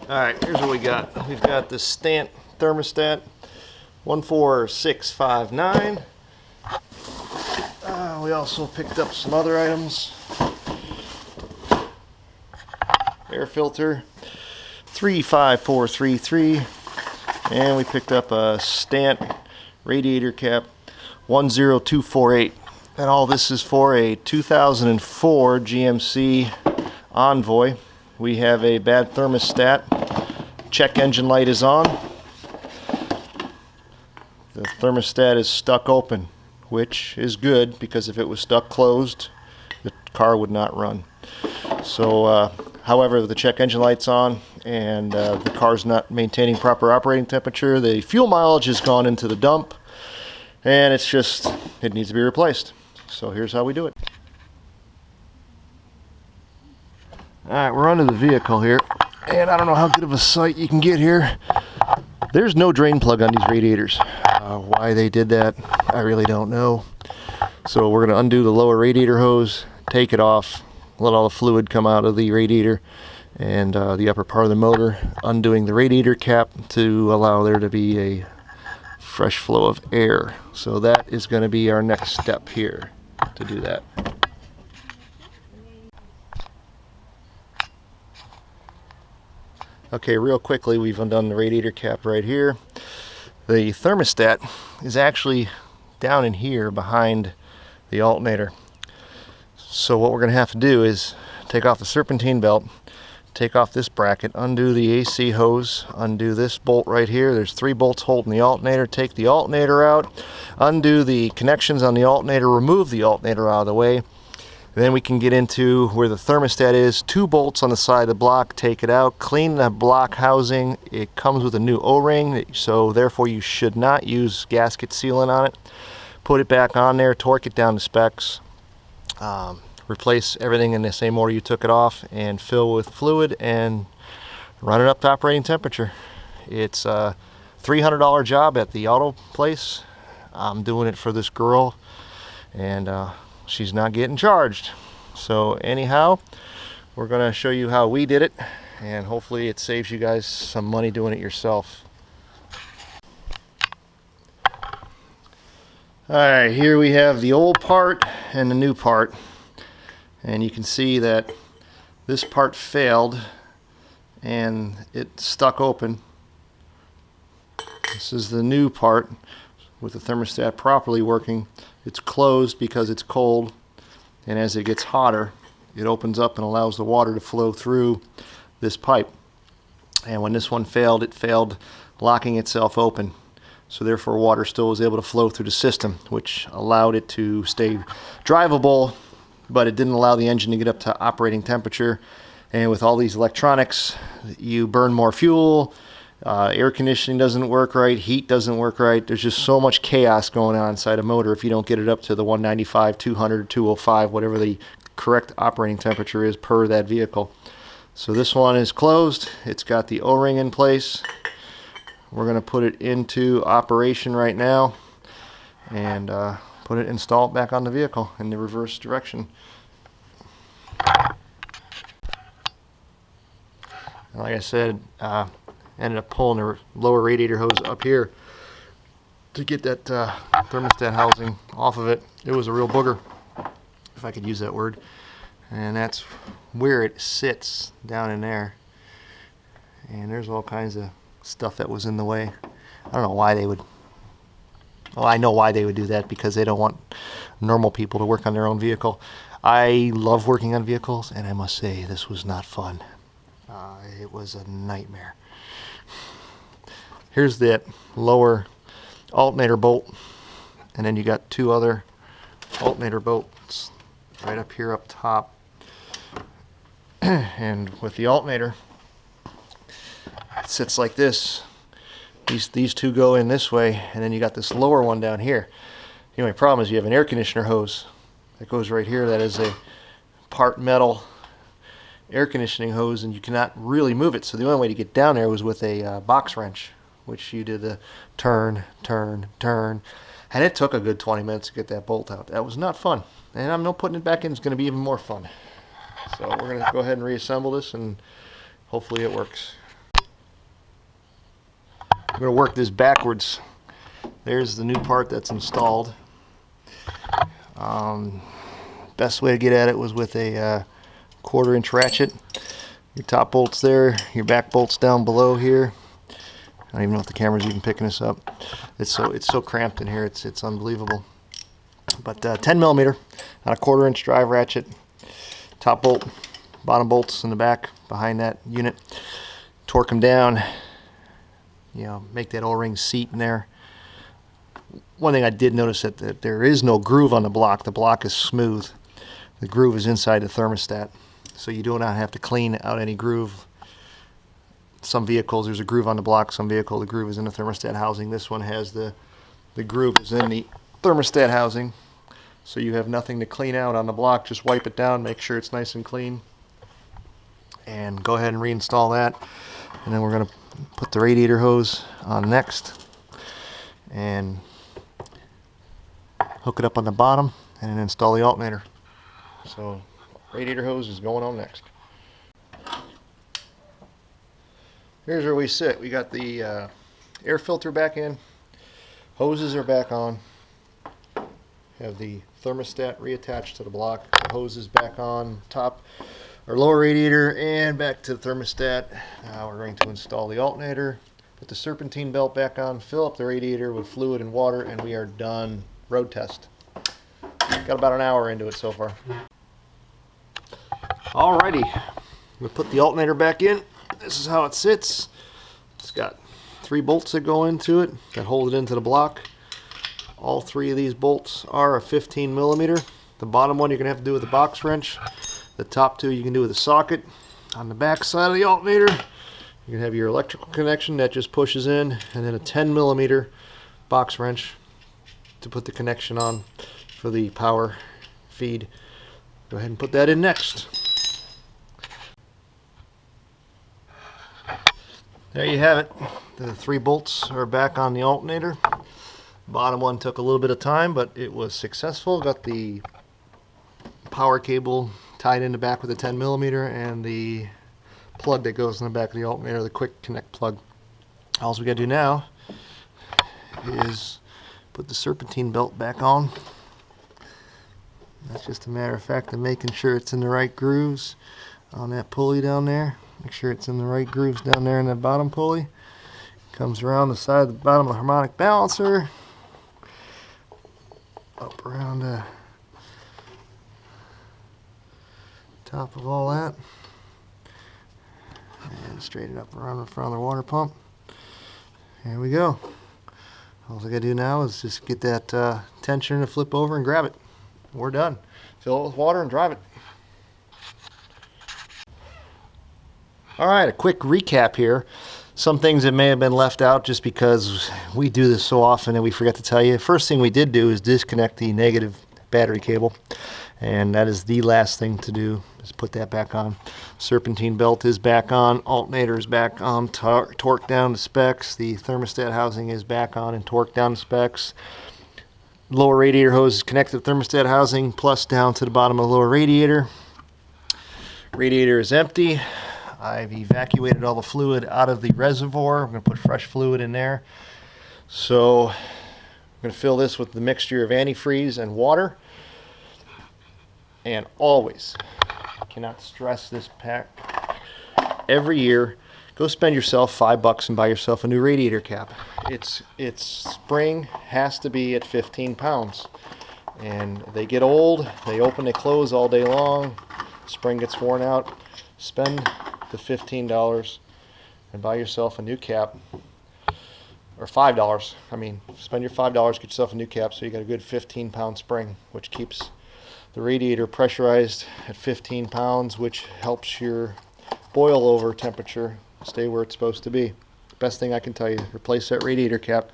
Alright, here's what we got. We've got the Stant thermostat 14659. We also picked up some other items. Air filter 35433, and we picked up a Stant radiator cap 10248. And all this is for a 2004 GMC Envoy. We have a bad thermostat. Check engine light is on. The thermostat is stuck open, which is good because if it was stuck closed, the car would not run. So, however, the check engine light's on and the car's not maintaining proper operating temperature. The fuel mileage has gone into the dump, and it needs to be replaced. So here's how we do it. Alright, we're under the vehicle here, and I don't know how good of a sight you can get here. There's no drain plug on these radiators. Why they did that, I really don't know. So we're going to undo the lower radiator hose, take it off, let all the fluid come out of the radiator and the upper part of the motor, undoing the radiator cap to allow there to be a fresh flow of air. So that is going to be our next step here to do that. Okay, real quickly, we've undone the radiator cap right here. The thermostat is actually down in here behind the alternator. So what we're going to have to do is take off the serpentine belt, take off this bracket, undo the AC hose, undo this bolt right here. There's 3 bolts holding the alternator. Take the alternator out, undo the connections on the alternator, remove the alternator out of the way. Then we can get into where the thermostat is. 2 bolts on the side of the block, take it out, clean the block housing. It comes with a new O-ring, so therefore you should not use gasket sealant on it. Put it back on there, torque it down to specs. Replace everything in the same order you took it off, and fill with fluid and run it up to operating temperature. It's a $300 job at the auto place. I'm doing it for this girl, and she's not getting charged. So anyhow, we're going to show you how we did it, and hopefully it saves you guys some money doing it yourself. Alright, here we have the old part and the new part, and you can see that this part failed and it stuck open. This is the new part with the thermostat properly working. It's closed because it's cold, and as it gets hotter it opens up and allows the water to flow through this pipe. And when this one failed, it failed locking itself open, so therefore water still was able to flow through the system, which allowed it to stay drivable, but it didn't allow the engine to get up to operating temperature. And with all these electronics, you burn more fuel, air conditioning doesn't work right, heat doesn't work right. There's just so much chaos going on inside a motor if you don't get it up to the 195, 200, 205, whatever the correct operating temperature is per that vehicle. So this one is closed. It's got the O-ring in place. We're going to put it into operation right now and install it back on the vehicle in the reverse direction. And like I said, ended up pulling the lower radiator hose up here to get that thermostat housing off of it. It was a real booger, if I could use that word, and that's where it sits, down in there. And there's all kinds of stuff that was in the way. I don't know why they would. Well, I know why they would do that, because they don't want normal people to work on their own vehicle. I love working on vehicles, and I must say this was not fun. It was a nightmare. Here's that lower alternator bolt, and then you got 2 other alternator bolts right up here up top. And with the alternator, it sits like this. These 2 go in this way, and then you got this lower one down here. The only problem is you have an air conditioner hose that goes right here. That is a part metal air conditioning hose, and you cannot really move it. So the only way to get down there was with a box wrench, which you did the turn, turn, turn, and it took a good 20 minutes to get that bolt out. That was not fun, and I'm not putting it back in. It's going to be even more fun. So we're going to go ahead and reassemble this, and hopefully it works. I'm going to work this backwards. There's the new part that's installed. Best way to get at it was with a 1/4-inch ratchet. Your top bolt's there, your back bolt's down below here. I don't even know if the camera's even picking this up. It's so cramped in here, it's unbelievable. But 10 millimeter on a 1/4-inch drive ratchet. Top bolt, bottom bolts in the back behind that unit. Torque them down. You know, make that O-ring seat in there. One thing I did notice that there is no groove on the block. The block is smooth. The groove is inside the thermostat, so you do not have to clean out any groove. Some vehicles there's a groove on the block. Some vehicle the groove is in the thermostat housing. This one has the groove is in the thermostat housing, so you have nothing to clean out on the block. Just wipe it down, make sure it's nice and clean, and go ahead and reinstall that. And then we're going to put the radiator hose on next and hook it up on the bottom and then install the alternator. So radiator hose is going on next. Here's where we sit. We got the air filter back in, hoses are back on, have the thermostat reattached to the block, the hoses back on top our lower radiator and back to the thermostat. Now we're going to install the alternator, put the serpentine belt back on, fill up the radiator with fluid and water, and we are done. Road test. Got about an hour into it so far. Alrighty, we'll put the alternator back in. This is how it sits. It's got 3 bolts that go into it that hold it into the block. All 3 of these bolts are a 15 millimeter. The bottom one you're going to have to do with a box wrench. The top 2 you can do with a socket. On the back side of the alternator, you can have your electrical connection that just pushes in, and then a 10 millimeter box wrench to put the connection on for the power feed. Go ahead and put that in next. There you have it. The 3 bolts are back on the alternator. Bottom one took a little bit of time, but it was successful. Got the power cable tied in the back with a 10 millimeter and the plug that goes in the back of the alternator, the quick connect plug. All we gotta do now is put the serpentine belt back on. That's just a matter of fact of making sure it's in the right grooves on that pulley down there. Make sure it's in the right grooves down there in the bottom pulley. Comes around the side of the bottom of the harmonic balancer, up around the top of all that, and straight it up around the front of the water pump. There we go. All I gotta do now is just get that tensioner to flip over and grab it. We're done. Fill it with water and drive it. Alright, a quick recap here. Some things that may have been left out just because we do this so often and we forget to tell you. First thing we did do is disconnect the negative battery cable, and that is the last thing to do, is put that back on. Serpentine belt is back on, alternator is back on, torque down to specs, the thermostat housing is back on and torque down to specs. Lower radiator hose is connected to the thermostat housing plus down to the bottom of the lower radiator. Radiator is empty. I've evacuated all the fluid out of the reservoir. I'm going to put fresh fluid in there. So I'm going to fill this with the mixture of antifreeze and water. And always, I cannot stress this pack, every year, go spend yourself $5 and buy yourself a new radiator cap. Its spring has to be at 15 pounds. And they get old, they open, they close all day long, spring gets worn out. Spend the $15 and buy yourself a new cap, or $5. I mean, spend your $5, get yourself a new cap, so you got a good 15-pound spring, which keeps the radiator pressurized at 15 pounds, which helps your boil over temperature stay where it's supposed to be. Best thing I can tell you, replace that radiator cap.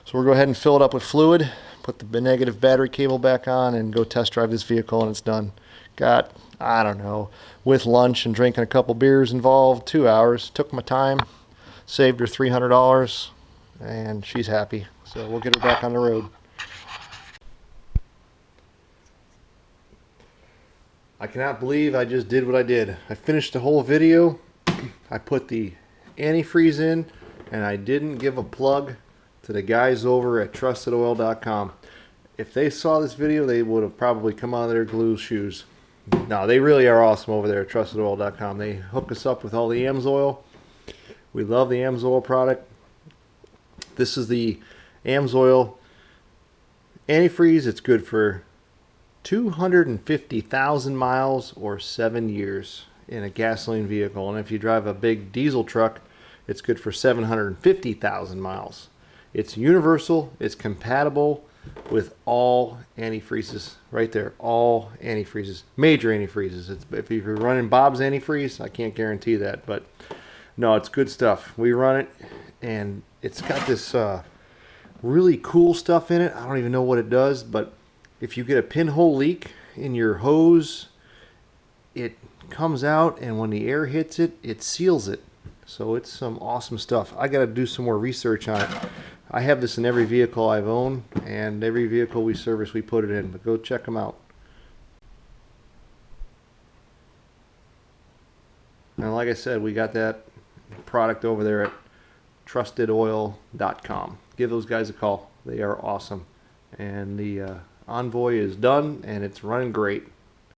So we'll go ahead and fill it up with fluid, put the negative battery cable back on, and go test drive this vehicle, and it's done. Got, I don't know, with lunch and drinking a couple beers involved, 2 hours. Took my time, saved her $300, and she's happy. So we'll get her back on the road. I cannot believe I just did what I did. I finished the whole video. I put the antifreeze in, and I didn't give a plug to the guys over at trustedoil.com. If they saw this video, they would have probably come out of their glue shoes. No, they really are awesome over there at trustedoil.com. They hook us up with all the AMSOIL. We love the AMSOIL product. This is the AMSOIL antifreeze. It's good for 250,000 miles or 7 years in a gasoline vehicle. And if you drive a big diesel truck, it's good for 750,000 miles. It's universal. It's compatible with all antifreezes right there. All antifreezes, major antifreezes. If you're running Bob's antifreeze, I can't guarantee that, but no, it's good stuff. We run it, and it's got this really cool stuff in it. I don't even know what it does, but if you get a pinhole leak in your hose, it comes out, and when the air hits it, it seals it. So it's some awesome stuff. I got to do some more research on it. I have this in every vehicle I've owned, and every vehicle we service we put it in, but go check them out. And like I said, we got that product over there at trustedoil.com. Give those guys a call. They are awesome. And the Envoy is done, and it's running great.